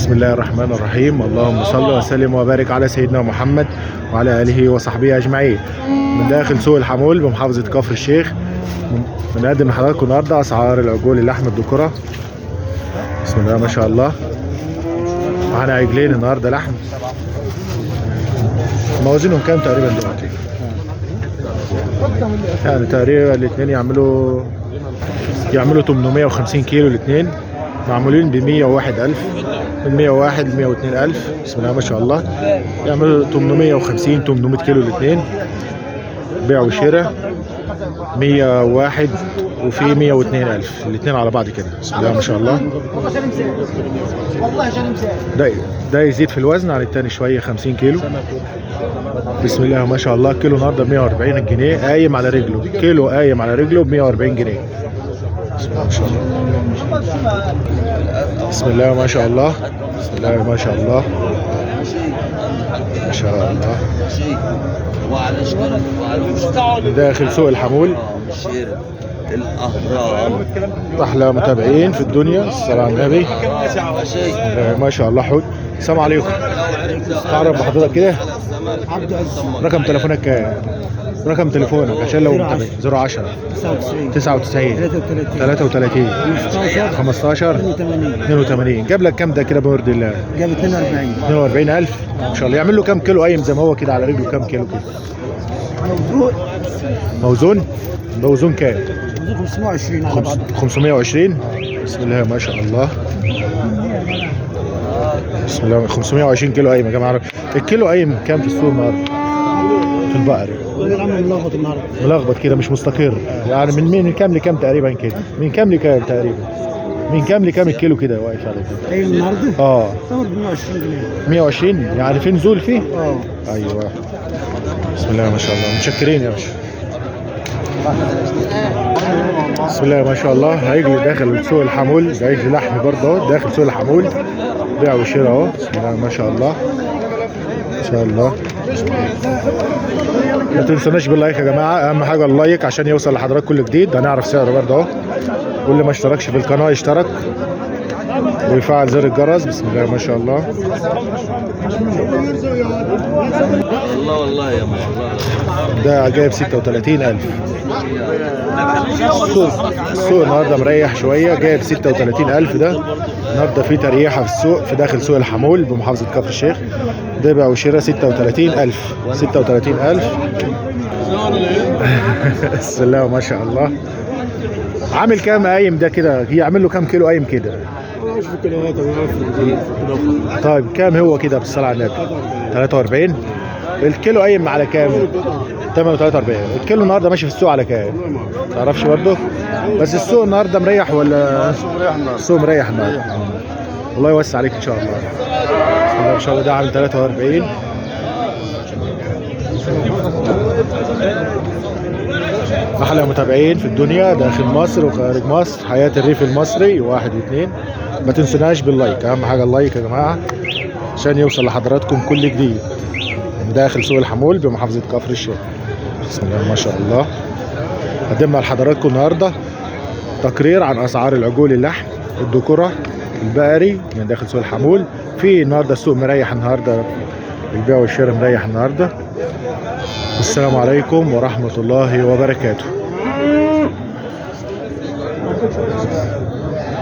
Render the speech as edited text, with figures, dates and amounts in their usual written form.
بسم الله الرحمن الرحيم. اللهم صل وسلم وبارك على سيدنا محمد وعلى آله وصحبه أجمعين. من داخل سوق الحمول بمحافظة كفر الشيخ بنقدم لحضراتكم النهارده أسعار العجول اللحم الذكورة. بسم الله ما شاء الله. معانا عجلين النهارده لحم. موازينهم كام تقريبا دلوقتي؟ يعني تقريبا الاثنين يعملوا 850 كيلو الاثنين، معمولين ب 101,000 من 101 ل 102,000. بسم الله ما شاء الله. يعملوا 850 800 كيلو الاثنين، بيع وشراء 101 وفي 102,000 الاثنين على بعض كده. بسم الله ما شاء الله. ده يزيد في الوزن عن الثاني شويه 50 كيلو. بسم الله ما شاء الله. كيلو النهارده ب 140 جنيه قايم على رجله، كيلو قايم على رجله ب 140 جنيه. بسم الله ما شاء الله. بسم الله ما شاء الله. بسم الله ما شاء الله. ما شاء الله. داخل سوق الحمول احلى متابعين في الدنيا. الصلاة على النبي. ما شاء الله. حود. السلام عليكم. تعرف بحضرتك كده رقم تليفونك كام؟ رقم تليفونك عشان لو متابع. 010 99 33 15 82. جاب لك كام ده كده بورد الله؟ جاب 42,000 ما شاء الله. يعمل له كام كيلو قايم زي ما هو كده على رجله؟ كام كيلو كده موزون؟ موزون كام؟ 520 على بعض. 520. بسم الله ما شاء الله. بسم الله. 520 كيلو قايم يا جماعه. الكيلو قايم كام في السوق النهارده؟ في البقري ملخبط النهارده، ملخبط كده مش مستقر. يعني من كام لكام تقريبا كده؟ من كام لكام تقريبا؟ من كام لكام الكيلو كده واقف على كده؟ قايم النهارده؟ ثمر ب 120 جنيه. 120 يعني في نزول فيه؟ اه ايوه. بسم الله ما شاء الله. متشكرين يا باشا. بسم الله ما شاء الله. عجل داخل سوق الحمول، ده عجل لحم برضه اهو داخل سوق الحمول، بيع وشراء اهو. بسم الله ما شاء الله. ما شاء الله. ما تنسوناش باللايك يا جماعه، اهم حاجه اللايك عشان يوصل لحضرتك كل جديد. هنعرف سعره برضه اهو. واللي ما اشتركش في القناه يشترك ويفعل زر الجرس. بسم الله ما شاء الله. والله يا ما الله. ده جايب 36,000. السوق النهارده مريح شويه، جايب 36,000. ده النهارده في تريحه في السوق في داخل سوق الحمول بمحافظه كفر الشيخ. ده بيع وشراء 36,000. 36,000. بسم الله ما شاء الله. عامل كام قايم ده كده؟ يعمل له كام كيلو قايم كده؟ طيب كام هو كده بالصلاة على النبي؟ 43. الكيلو قايم على كام؟ 43. الكيلو النهارده ماشي في السوق على كام؟ ما تعرفش برضه؟ بس السوق النهارده مريح ولا؟ السوق مريح النهارده. الله يوسع عليك ان شاء الله. بسم الله ما شاء الله. ده عامل 43. احلى متابعين في الدنيا داخل مصر وخارج مصر، حياة الريف المصري 1 و2. ما تنسوناش باللايك، اهم حاجه اللايك يا جماعه عشان يوصل لحضراتكم كل جديد من داخل سوق الحمول بمحافظه كفر الشيخ. بسم الله ما شاء الله. قدمنا لحضراتكم النهارده تقرير عن اسعار العجول اللحم الذكوره البقري من داخل سوق الحمول. في النهارده السوق مريح النهارده، البيع والشراء مريح النهارده. السلام عليكم ورحمة الله وبركاته.